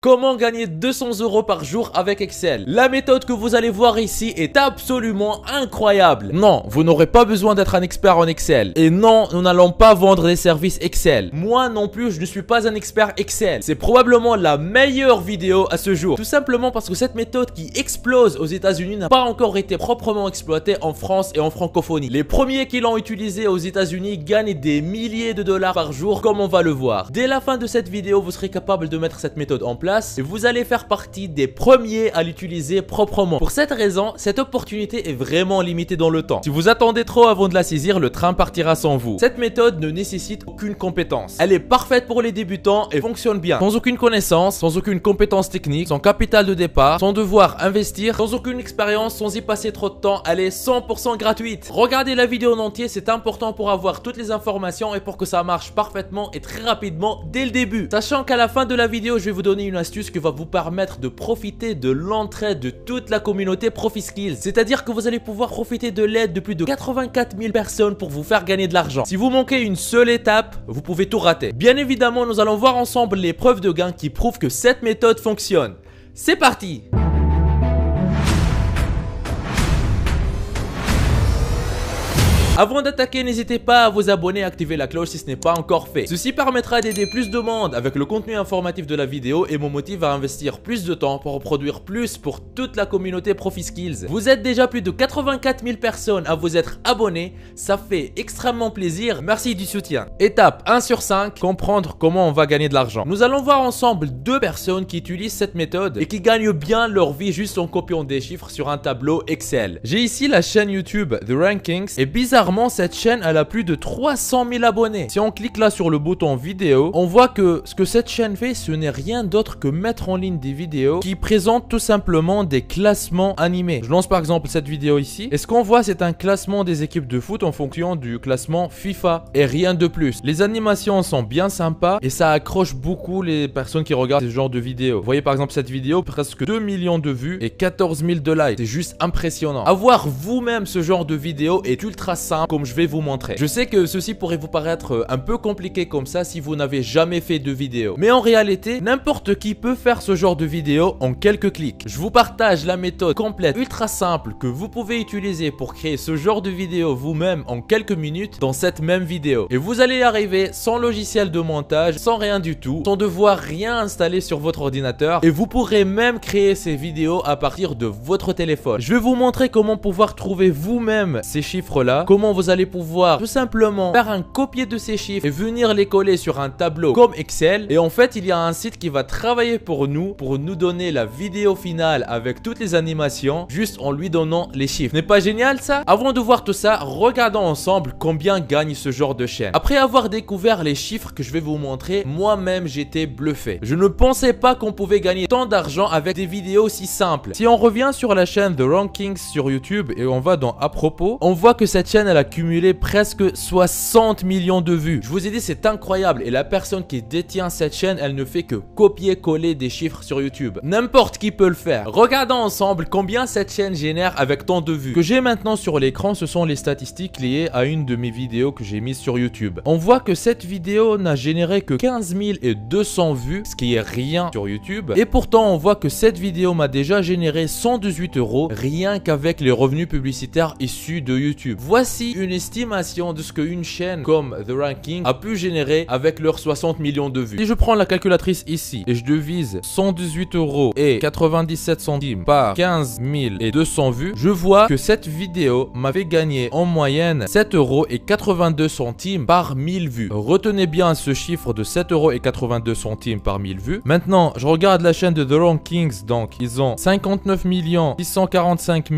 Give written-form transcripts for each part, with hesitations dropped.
Comment gagner 200 € par jour avec Excel? La méthode que vous allez voir ici est absolument incroyable. Non, vous n'aurez pas besoin d'être un expert en Excel. Et non, nous n'allons pas vendre des services Excel. Moi non plus, je ne suis pas un expert Excel. C'est probablement la meilleure vidéo à ce jour. Tout simplement parce que cette méthode qui explose aux États-Unis n'a pas encore été proprement exploitée en France et en francophonie. Les premiers qui l'ont utilisée aux États-Unis gagnent des milliers de dollars par jour, comme on va le voir. Dès la fin de cette vidéo, vous serez capable de mettre cette méthode en place et vous allez faire partie des premiers à l'utiliser proprement. Pour cette raison, cette opportunité est vraiment limitée dans le temps. Si vous attendez trop avant de la saisir, le train partira sans vous. Cette méthode ne nécessite aucune compétence. Elle est parfaite pour les débutants et fonctionne bien. Sans aucune connaissance, sans aucune compétence technique, sans capital de départ, sans devoir investir, sans aucune expérience, sans y passer trop de temps, elle est 100% gratuite. Regardez la vidéo en entier, c'est important pour avoir toutes les informations et pour que ça marche parfaitement et très rapidement dès le début. Sachant qu'à la fin de la vidéo, je vais vous donner une astuce qui va vous permettre de profiter de l'entraide de toute la communauté ProfiSkills. C'est-à-dire que vous allez pouvoir profiter de l'aide de plus de 84 000 personnes pour vous faire gagner de l'argent. Si vous manquez une seule étape, vous pouvez tout rater. Bien évidemment, nous allons voir ensemble les preuves de gain qui prouvent que cette méthode fonctionne. C'est parti! Avant d'attaquer, n'hésitez pas à vous abonner et activer la cloche si ce n'est pas encore fait. Ceci permettra d'aider plus de monde avec le contenu informatif de la vidéo et me motive à investir plus de temps pour produire plus pour toute la communauté ProfiSkills. Vous êtes déjà plus de 84 000 personnes à vous être abonnés, ça fait extrêmement plaisir, merci du soutien. Étape 1 sur 5, comprendre comment on va gagner de l'argent. Nous allons voir ensemble deux personnes qui utilisent cette méthode et qui gagnent bien leur vie juste en copiant des chiffres sur un tableau Excel. J'ai ici la chaîne YouTube The Rankings et bizarrement cette chaîne elle a plus de 300 000 abonnés. Si on clique là sur le bouton vidéo, on voit que ce que cette chaîne fait, ce n'est rien d'autre que mettre en ligne des vidéos qui présentent tout simplement des classements animés. Je lance par exemple cette vidéo ici et ce qu'on voit c'est un classement des équipes de foot en fonction du classement FIFA et rien de plus. Les animations sont bien sympas et ça accroche beaucoup les personnes qui regardent ce genre de vidéos. Vous voyez par exemple cette vidéo, presque 2 millions de vues et 14 000 de likes. C'est juste impressionnant. Avoir vous-même ce genre de vidéo est ultra simple comme je vais vous montrer. Je sais que ceci pourrait vous paraître un peu compliqué comme ça si vous n'avez jamais fait de vidéo. Mais en réalité, n'importe qui peut faire ce genre de vidéo en quelques clics. Je vous partage la méthode complète, ultra simple que vous pouvez utiliser pour créer ce genre de vidéo vous-même en quelques minutes dans cette même vidéo. Et vous allez y arriver sans logiciel de montage, sans rien du tout, sans devoir rien installer sur votre ordinateur. Et vous pourrez même créer ces vidéos à partir de votre téléphone. Je vais vous montrer comment pouvoir trouver vous-même ces chiffres-là, comment vous allez pouvoir tout simplement faire un copier de ces chiffres et venir les coller sur un tableau comme Excel. Et en fait, il y a un site qui va travailler pour nous donner la vidéo finale avec toutes les animations juste en lui donnant les chiffres. N'est pas génial ça? Avant de voir tout ça, regardons ensemble combien gagne ce genre de chaîne. Après avoir découvert les chiffres que je vais vous montrer, moi-même j'étais bluffé. Je ne pensais pas qu'on pouvait gagner tant d'argent avec des vidéos si simples. Si on revient sur la chaîne The Rankings sur YouTube et on va dans à propos, on voit que cette chaîne elle a cumulé presque 60 millions de vues. Je vous ai dit c'est incroyable et la personne qui détient cette chaîne elle ne fait que copier-coller des chiffres sur YouTube. N'importe qui peut le faire. Regardons ensemble combien cette chaîne génère avec tant de vues. Ce que j'ai maintenant sur l'écran ce sont les statistiques liées à une de mes vidéos que j'ai mises sur YouTube. On voit que cette vidéo n'a généré que 15 200 vues, ce qui est rien sur YouTube. Et pourtant on voit que cette vidéo m'a déjà généré 118 € rien qu'avec les revenus publicitaires issus de YouTube. Voici une estimation de ce qu'une chaîne comme The Ranking a pu générer avec leurs 60 millions de vues. Si je prends la calculatrice ici et je divise 118,97 € par 15 200 vues, je vois que cette vidéo m'avait gagné en moyenne 7,82 € par 1000 vues. Retenez bien ce chiffre de 7,82 € par 1000 vues. Maintenant, je regarde la chaîne de The Rankings, donc ils ont 59 645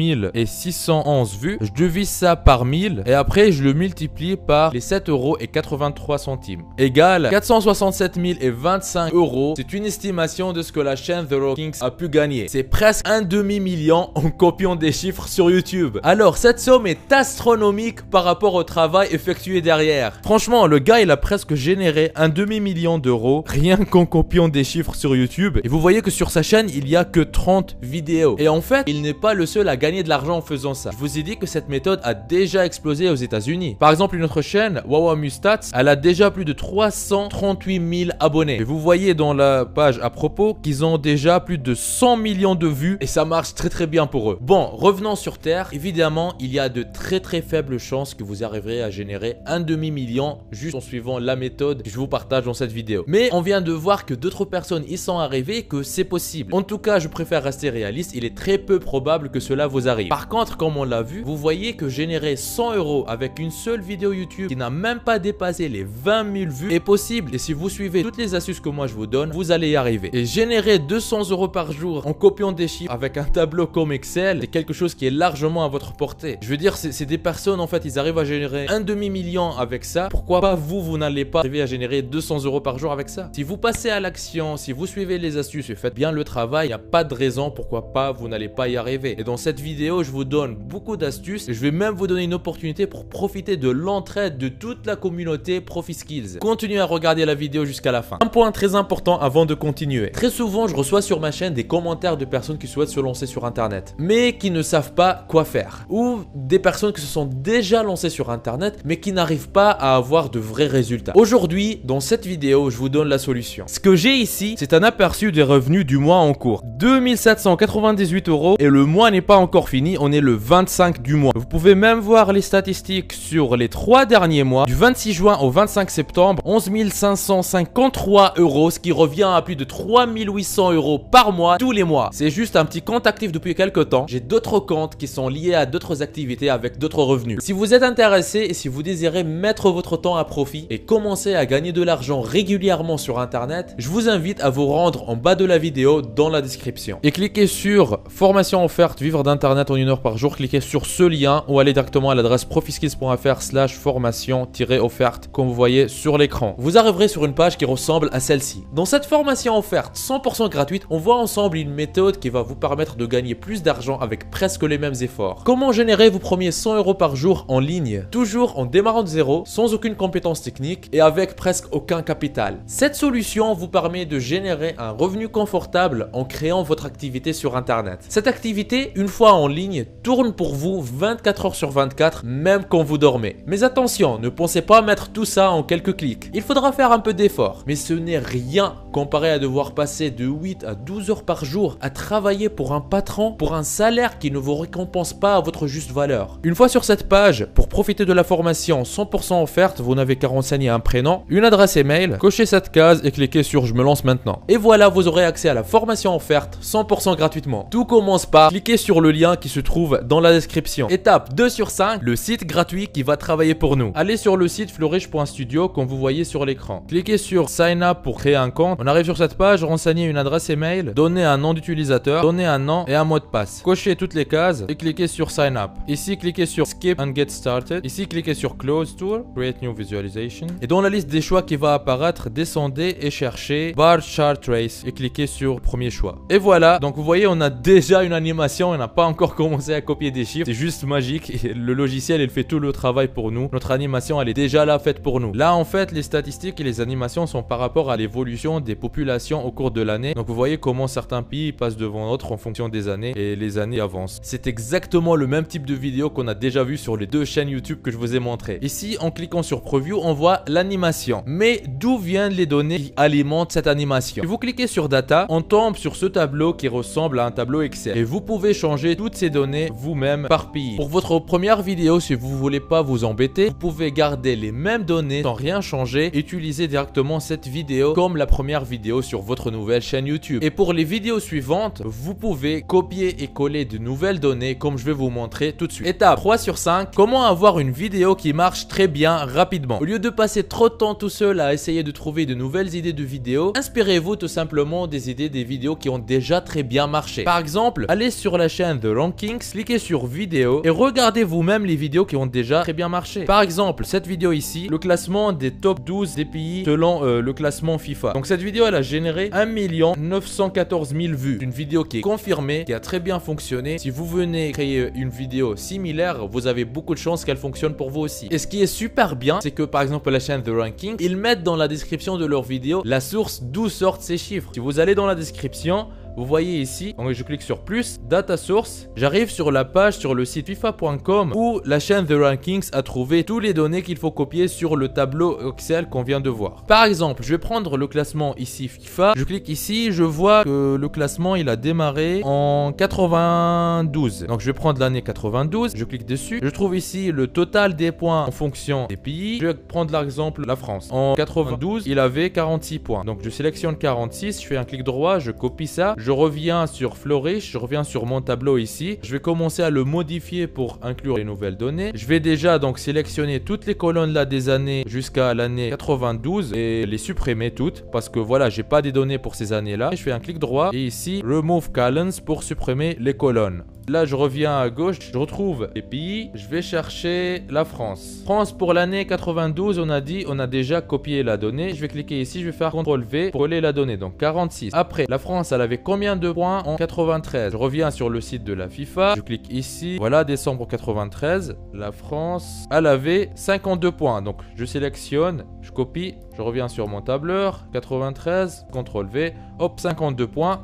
611 vues. Je divise ça par 1000 et après je le multiplie par les 7,83 € égale 467 025 €. C'est une estimation de ce que la chaîne The Rankings a pu gagner. C'est presque un demi-million en copiant des chiffres sur YouTube. Alors cette somme est astronomique par rapport au travail effectué derrière. Franchement, le gars il a presque généré un demi-million d'euros rien qu'en copiant des chiffres sur YouTube. Et vous voyez que sur sa chaîne il y a que 30 vidéos. Et en fait, il n'est pas le seul à gagner de l'argent en faisant ça. Je vous ai dit que cette méthode a déjà explosé aux États-Unis. Par exemple, une autre chaîne, WowAmuStats, elle a déjà plus de 338 000 abonnés. Et vous voyez dans la page à propos qu'ils ont déjà plus de 100 millions de vues et ça marche très bien pour eux. Bon, revenons sur Terre. Évidemment, il y a de très faibles chances que vous arriverez à générer un demi-million juste en suivant la méthode que je vous partage dans cette vidéo. Mais on vient de voir que d'autres personnes y sont arrivées et que c'est possible. En tout cas, je préfère rester réaliste. Il est très peu probable que cela vous arrive. Par contre, comme on l'a vu, vous voyez que générer 100 € avec une seule vidéo YouTube qui n'a même pas dépassé les 20 000 vues est possible. Et si vous suivez toutes les astuces que moi je vous donne, vous allez y arriver. Et générer 200 € par jour en copiant des chiffres avec un tableau comme Excel, c'est quelque chose qui est largement à votre portée. Je veux dire, c'est des personnes, en fait, ils arrivent à générer un demi-million avec ça. Pourquoi pas vous n'allez pas arriver à générer 200 € par jour avec ça? Si vous passez à l'action, si vous suivez les astuces et faites bien le travail, il n'y a pas de raison pourquoi pas vous n'allez pas y arriver. Et dans cette vidéo, je vous donne beaucoup d'astuces et je vais même vous donner une opportunité pour profiter de l'entraide de toute la communauté ProfiSkills. Continuez à regarder la vidéo jusqu'à la fin. Un point très important avant de continuer. Très souvent, je reçois sur ma chaîne des commentaires de personnes qui souhaitent se lancer sur Internet, mais qui ne savent pas quoi faire. Ou des personnes qui se sont déjà lancées sur Internet, mais qui n'arrivent pas à avoir de vrais résultats. Aujourd'hui, dans cette vidéo, je vous donne la solution. Ce que j'ai ici, c'est un aperçu des revenus du mois en cours. 2798 € et le mois n'est pas encore fini, on est le 25 du mois. Vous pouvez même voir les statistiques sur les 3 derniers mois. Du 26 juin au 25 septembre, 11 553 €, ce qui revient à plus de 3 800 € par mois, tous les mois. C'est juste un petit compte actif depuis quelques temps. J'ai d'autres comptes qui sont liés à d'autres activités avec d'autres revenus. Si vous êtes intéressé et si vous désirez mettre votre temps à profit et commencer à gagner de l'argent régulièrement sur Internet, je vous invite à vous rendre en bas de la vidéo dans la description. Et cliquez sur formation offerte vivre d'Internet en 1 heure par jour. Cliquez sur ce lien ou allez directement à l'adresse profiskills.fr/formation-offerte comme vous voyez sur l'écran. Vous arriverez sur une page qui ressemble à celle-ci. Dans cette formation offerte 100% gratuite, on voit ensemble une méthode qui va vous permettre de gagner plus d'argent avec presque les mêmes efforts. Comment générer vos premiers 100 € par jour en ligne, toujours en démarrant de zéro, sans aucune compétence technique et avec presque aucun capital. Cette solution vous permet de générer un revenu confortable en créant votre activité sur Internet. Cette activité, une fois en ligne, tourne pour vous 24 heures sur 24, même quand vous dormez. Mais attention, ne pensez pas mettre tout ça en quelques clics. Il faudra faire un peu d'effort, mais ce n'est rien comparé à devoir passer de 8 à 12 heures par jour à travailler pour un patron, pour un salaire qui ne vous récompense pas à votre juste valeur. Une fois sur cette page, pour profiter de la formation 100% offerte, vous n'avez qu'à renseigner un prénom, une adresse email, cochez cette case et cliquez sur je me lance maintenant. Et voilà, vous aurez accès à la formation offerte 100% gratuitement. Tout commence par cliquer sur le lien qui se trouve dans la description. Étape 2 sur 5, le site gratuit qui va travailler pour nous. Allez sur le site flourish.studio comme vous voyez sur l'écran. Cliquez sur sign up pour créer un compte. On arrive sur cette page, renseignez une adresse email, donnez un nom d'utilisateur, donnez un nom et un mot de passe. Cochez toutes les cases et cliquez sur sign up. Ici, cliquez sur skip and get started. Ici, cliquez sur close tour, create new visualization. Et dans la liste des choix qui va apparaître, descendez et cherchez bar chart trace et cliquez sur premier choix. Et voilà, donc vous voyez, on a déjà une animation, on n'a pas encore commencé à copier des chiffres. C'est juste magique et le logiciel, il fait tout le travail pour nous. Notre animation, elle est déjà là faite pour nous. Là, en fait, les statistiques et les animations sont par rapport à l'évolution des populations au cours de l'année. Donc vous voyez comment certains pays passent devant d'autres en fonction des années et les années avancent. C'est exactement le même type de vidéo qu'on a déjà vu sur les 2 chaînes YouTube que je vous ai montré. Ici, en cliquant sur Preview, on voit l'animation. Mais d'où viennent les données qui alimentent cette animation? Si vous cliquez sur Data, on tombe sur ce tableau qui ressemble à un tableau Excel. Et vous pouvez changer toutes ces données vous-même par pays. Pour votre première vidéo, si vous voulez pas vous embêter, vous pouvez garder les mêmes données sans rien changer et utiliser directement cette vidéo comme la première vidéo sur votre nouvelle chaîne YouTube. Et pour les vidéos suivantes, vous pouvez copier et coller de nouvelles données comme je vais vous montrer tout de suite. Étape 3 sur 5, comment avoir une vidéo qui marche très bien rapidement. Au lieu de passer trop de temps tout seul à essayer de trouver de nouvelles idées de vidéos, inspirez-vous tout simplement des idées des vidéos qui ont déjà très bien marché. Par exemple, allez sur la chaîne The Rankings, cliquez sur vidéo et regardez vous-même les vidéos qui ont déjà très bien marché. Par exemple, cette vidéo ici, le classement des top 12 des pays selon le classement FIFA. Donc cette vidéo, elle a généré 1 914 000 vues. Une vidéo qui est confirmée, qui a très bien fonctionné. Si vous venez créer une vidéo similaire, vous avez beaucoup de chances qu'elle fonctionne pour vous aussi. Et ce qui est super bien, c'est que par exemple la chaîne The Ranking, ils mettent dans la description de leur vidéo la source d'où sortent ces chiffres. Si vous allez dans la description, Vous voyez ici, donc je clique sur plus, data source, j'arrive sur la page sur le site FIFA.com où la chaîne The Rankings a trouvé toutes les données qu'il faut copier sur le tableau Excel qu'on vient de voir. Par exemple, je vais prendre le classement ici FIFA, je clique ici, je vois que le classement il a démarré en 92. Donc je vais prendre l'année 92, je clique dessus, je trouve ici le total des points en fonction des pays. Je vais prendre l'exemple la France. En 92, il avait 46 points. Donc je sélectionne 46, je fais un clic droit, je copie ça, je reviens sur Flourish, je reviens sur mon tableau ici. Je vais commencer à le modifier pour inclure les nouvelles données. Je vais déjà donc sélectionner toutes les colonnes là des années jusqu'à l'année 92 et les supprimer toutes parce que voilà, j'ai pas des données pour ces années là. Je fais un clic droit et ici Remove Columns pour supprimer les colonnes. Là, je reviens à gauche, je retrouve les pays, je vais chercher la France. France pour l'année 92, on a dit, on a déjà copié la donnée. Je vais cliquer ici, je vais faire CTRL-V pour coller la donnée, donc 46. Après, la France, elle avait combien de points en 93? Je reviens sur le site de la FIFA, je clique ici, voilà, décembre 93. La France, elle avait 52 points, donc je sélectionne, je copie, je reviens sur mon tableur, 93, CTRL-V, hop, 52 points.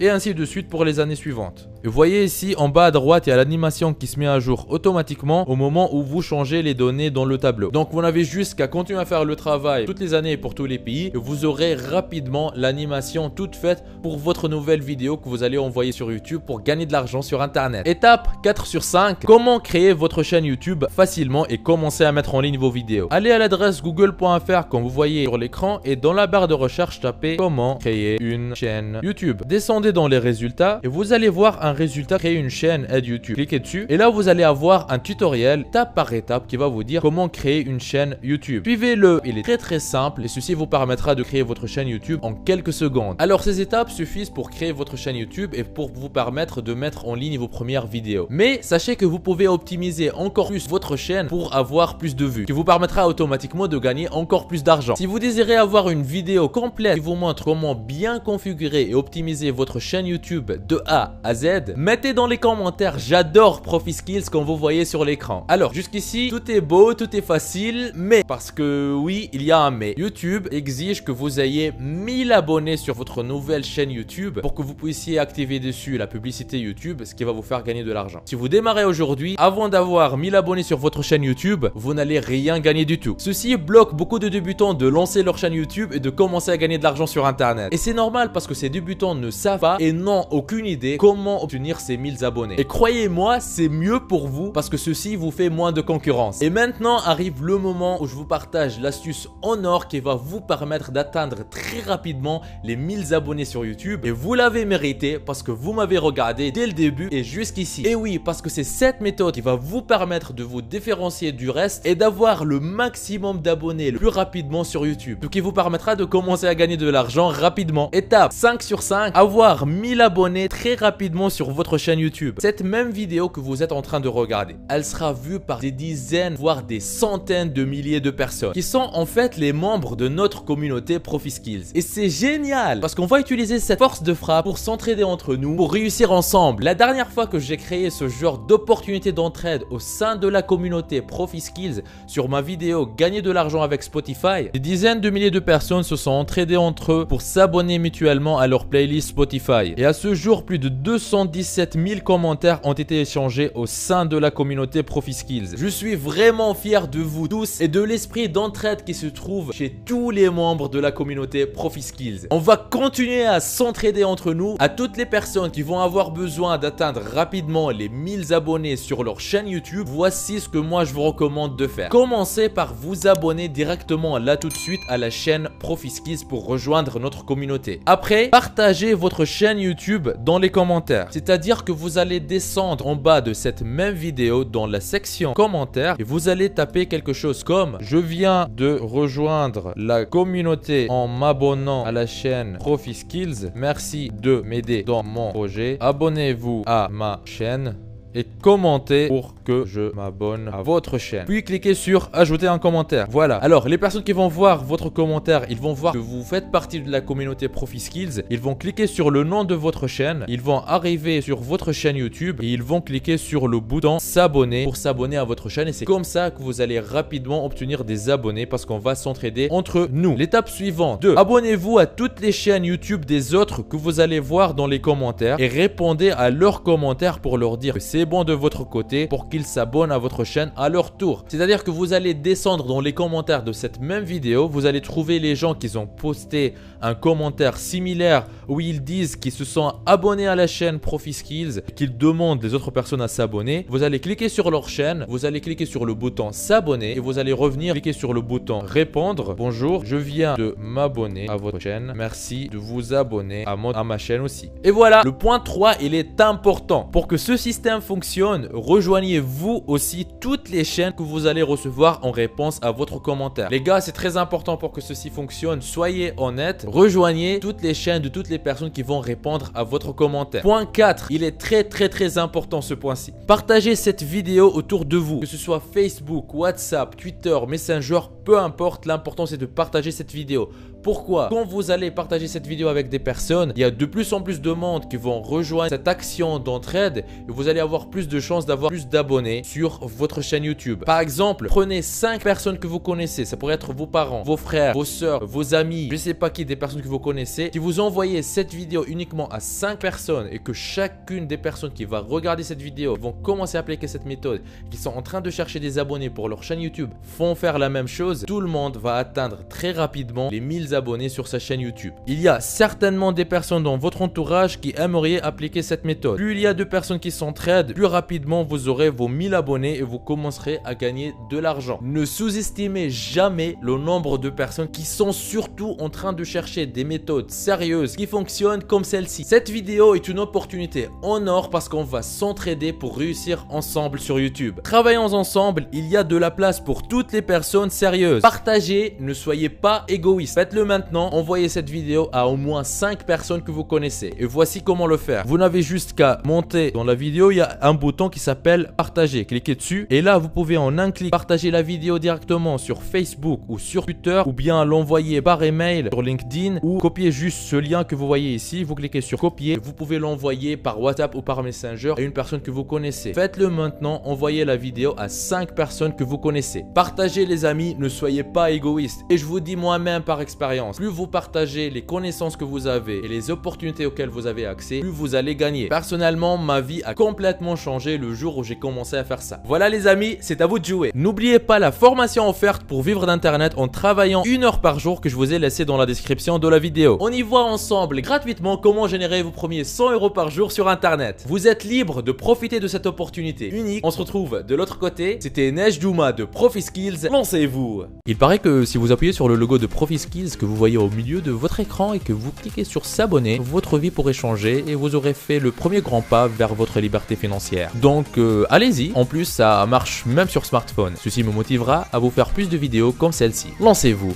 Et ainsi de suite pour les années suivantes. Et vous voyez ici en bas à droite, il y a l'animation qui se met à jour automatiquement au moment où vous changez les données dans le tableau. Donc vous n'avez juste qu'à continuer à faire le travail toutes les années pour tous les pays et vous aurez rapidement l'animation toute faite pour votre nouvelle vidéo que vous allez envoyer sur YouTube pour gagner de l'argent sur Internet. Étape 4 sur 5, comment créer votre chaîne YouTube facilement et commencer à mettre en ligne vos vidéos. Allez à l'adresse google.fr comme vous voyez sur l'écran et dans la barre de recherche tapez comment créer une chaîne YouTube. Descendez dans les résultats et vous allez voir un résultat créer une chaîne aide YouTube. Cliquez dessus et là vous allez avoir un tutoriel étape par étape qui va vous dire comment créer une chaîne YouTube. Suivez-le, il est très simple et ceci vous permettra de créer votre chaîne YouTube en quelques secondes. Alors ces étapes suffisent pour créer votre chaîne YouTube et pour vous permettre de mettre en ligne vos premières vidéos. Mais sachez que vous pouvez optimiser encore plus votre chaîne pour avoir plus de vues, qui vous permettra automatiquement de gagner encore plus d'argent. Si vous désirez avoir une vidéo complète qui vous montre comment bien configurer et optimiser votre chaîne YouTube de A à Z, mettez dans les commentaires j'adore ProfiSkills comme vous voyez sur l'écran. Alors jusqu'ici tout est beau, tout est facile, mais parce que oui il y a un mais. YouTube exige que vous ayez 1000 abonnés sur votre nouvelle chaîne YouTube pour que vous puissiez activer dessus la publicité YouTube, ce qui va vous faire gagner de l'argent. Si vous démarrez aujourd'hui, avant d'avoir 1000 abonnés sur votre chaîne YouTube, vous n'allez rien gagner du tout. Ceci bloque beaucoup de débutants de lancer leur chaîne YouTube et de commencer à gagner de l'argent sur Internet. Et c'est normal parce que ces débutants ne savent pas et n'ont aucune idée comment obtenir ces 1000 abonnés. Et croyez-moi, c'est mieux pour vous parce que ceci vous fait moins de concurrence. Et maintenant arrive le moment où je vous partage l'astuce en or qui va vous permettre d'atteindre très rapidement les 1000 abonnés sur YouTube. Et vous l'avez mérité parce que vous m'avez regardé dès le début et jusqu'ici. Et oui, parce que c'est cette méthode qui va vous permettre de vous différencier du reste et d'avoir le maximum d'abonnés le plus rapidement sur YouTube. Ce qui vous permettra de commencer à gagner de l'argent rapidement. Étape 5 sur 5, avoir 1000 abonnés très rapidement sur votre chaîne YouTube. Cette même vidéo que vous êtes en train de regarder, elle sera vue par des dizaines voire des centaines de milliers de personnes qui sont en fait les membres de notre communauté ProfiSkills. Et c'est génial parce qu'on va utiliser cette force de frappe pour s'entraider entre nous, pour réussir ensemble. La dernière fois que j'ai créé ce genre d'opportunité d'entraide au sein de la communauté ProfiSkills sur ma vidéo gagner de l'argent avec Spotify, des dizaines de milliers de personnes se sont entraidées entre eux pour s'abonner mutuellement à leur playlist Spotify. Et à ce jour, plus de 217 000 commentaires ont été échangés au sein de la communauté ProfiSkills. Je suis vraiment fier de vous tous et de l'esprit d'entraide qui se trouve chez tous les membres de la communauté ProfiSkills. On va continuer à s'entraider entre nous. À toutes les personnes qui vont avoir besoin d'atteindre rapidement les 1000 abonnés sur leur chaîne YouTube, voici ce que moi je vous recommande de faire. Commencez par vous abonner directement là tout de suite à la chaîne ProfiSkills pour rejoindre notre communauté. Après, partagez votre chaîne YouTube dans les commentaires. C'est-à-dire que vous allez descendre en bas de cette même vidéo dans la section commentaires et vous allez taper quelque chose comme « Je viens de rejoindre la communauté en m'abonnant à la chaîne ProfiSkills. Merci de m'aider dans mon projet. Abonnez-vous à ma chaîne. » et commentez pour que je m'abonne à votre chaîne. Puis cliquez sur ajouter un commentaire. Voilà. Alors les personnes qui vont voir votre commentaire, ils vont voir que vous faites partie de la communauté ProfiSkills. Ils vont cliquer sur le nom de votre chaîne. Ils vont arriver sur votre chaîne YouTube et ils vont cliquer sur le bouton s'abonner pour s'abonner à votre chaîne. Et c'est comme ça que vous allez rapidement obtenir des abonnés parce qu'on va s'entraider entre nous. L'étape suivante, 2. Abonnez-vous à toutes les chaînes YouTube des autres que vous allez voir dans les commentaires et répondez à leurs commentaires pour leur dire que c'est bon de votre côté pour qu'ils s'abonnent à votre chaîne à leur tour. C'est-à-dire que vous allez descendre dans les commentaires de cette même vidéo, vous allez trouver les gens qui ont posté un commentaire similaire où ils disent qu'ils se sont abonnés à la chaîne ProfiSkills, qu'ils demandent les autres personnes à s'abonner. Vous allez cliquer sur leur chaîne, vous allez cliquer sur le bouton s'abonner et vous allez revenir cliquer sur le bouton répondre. Bonjour, je viens de m'abonner à votre chaîne. Merci de vous abonner à ma chaîne aussi. Et voilà, le point 3, il est important. Pour que ce système fonctionne, rejoignez-vous aussi toutes les chaînes que vous allez recevoir en réponse à votre commentaire. Les gars, c'est très important pour que ceci fonctionne. Soyez honnêtes. Rejoignez toutes les chaînes de toutes les personnes qui vont répondre à votre commentaire. Point 4, il est très important ce point-ci. Partagez cette vidéo autour de vous, que ce soit Facebook, WhatsApp, Twitter, Messenger, peu importe. L'important c'est de partager cette vidéo. Pourquoi? Quand vous allez partager cette vidéo avec des personnes, il y a de plus en plus de monde qui vont rejoindre cette action d'entraide et vous allez avoir plus de chances d'avoir plus d'abonnés sur votre chaîne YouTube. Par exemple, prenez 5 personnes que vous connaissez, ça pourrait être vos parents, vos frères, vos soeurs, vos amis, je sais pas qui, des personnes que vous connaissez. Si vous envoyez cette vidéo uniquement à 5 personnes et que chacune des personnes qui va regarder cette vidéo vont commencer à appliquer cette méthode, qui sont en train de chercher des abonnés pour leur chaîne YouTube, font faire la même chose, tout le monde va atteindre très rapidement les 1000 abonnés sur sa chaîne YouTube. Il y a certainement des personnes dans votre entourage qui aimeraient appliquer cette méthode. Plus il y a de personnes qui s'entraident, plus rapidement vous aurez vos 1000 abonnés et vous commencerez à gagner de l'argent. Ne sous-estimez jamais le nombre de personnes qui sont surtout en train de chercher des méthodes sérieuses qui fonctionnent comme celle-ci. Cette vidéo est une opportunité en or parce qu'on va s'entraider pour réussir ensemble sur YouTube. Travaillons ensemble, il y a de la place pour toutes les personnes sérieuses. Partagez, ne soyez pas égoïste. Faites-le maintenant, envoyez cette vidéo à au moins 5 personnes que vous connaissez. Et voici comment le faire. Vous n'avez juste qu'à monter dans la vidéo, il y a un bouton qui s'appelle partager. Cliquez dessus et là vous pouvez en un clic partager la vidéo directement sur Facebook ou sur Twitter ou bien l'envoyer par email sur LinkedIn ou copier juste ce lien que vous voyez ici. Vous cliquez sur copier, vous pouvez l'envoyer par WhatsApp ou par Messenger à une personne que vous connaissez. Faites-le maintenant, envoyez la vidéo à 5 personnes que vous connaissez. Partagez les amis, ne soyez pas égoïste. Et je vous dis moi-même par expérience, plus vous partagez les connaissances que vous avez et les opportunités auxquelles vous avez accès, plus vous allez gagner. Personnellement, ma vie a complètement changé le jour où j'ai commencé à faire ça. Voilà les amis, c'est à vous de jouer. N'oubliez pas la formation offerte pour vivre d'internet en travaillant 1 heure par jour que je vous ai laissé dans la description de la vidéo. On y voit ensemble gratuitement comment générer vos premiers 100 € par jour sur internet. Vous êtes libre de profiter de cette opportunité unique. On se retrouve de l'autre côté. C'était Nejdouma de ProfiSkills. Lancez-vous. Il paraît que si vous appuyez sur le logo de ProfiSkills que vous voyez au milieu de votre écran et que vous cliquez sur s'abonner, votre vie pourrait changer et vous aurez fait le premier grand pas vers votre liberté financière. Donc allez-y, en plus ça marche même sur smartphone. Ceci me motivera à vous faire plus de vidéos comme celle-ci. Lancez-vous.